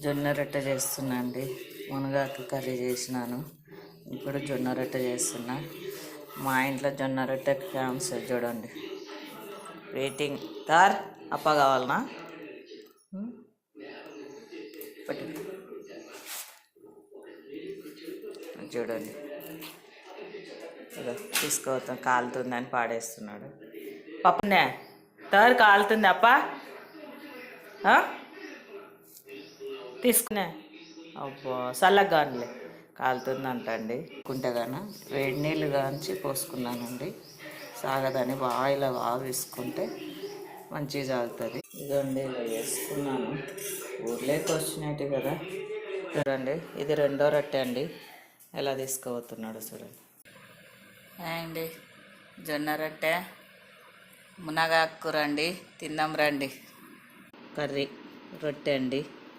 జొన్న రొట్టె చేస్తున్నా అండి. మునగాకు కర్రీ చేసినాను, ఇప్పుడు జొన్న రొట్టె చేస్తున్నా. మా ఇంట్లో జొన్న రొట్టె ఫేమస్ చూడండి. వెయిటింగ్ తార్ అప్ప కావాలనా పట్టి చూడండి. తీసుకోవద్దాం, కాలుతుందని పాడేస్తున్నాడు. పప్పునే తార్ కాలుతుంది అప్ప తీసుకునే. అబ్బా చల్లగానిలే కాలుతుందంట అండి. కుంటగాన వేడి నీళ్ళు కాంచి పోసుకున్నానండి. సాగదని బాగా ఇలా బాగా వేసుకుంటే మంచిగా సాగుతుంది. ఇదండి ఇలా వేసుకున్నాను. ఊర్లోకి వచ్చినట్టు కదా. చూడండి, ఇది రెండో రొట్టె అండి. ఎలా తీసుకోబోతున్నాడు చూడండి. అండి జొన్న రొట్టె మునగాకు రండి, తిందాం రండి. కర్రీ రొట్టె అండి.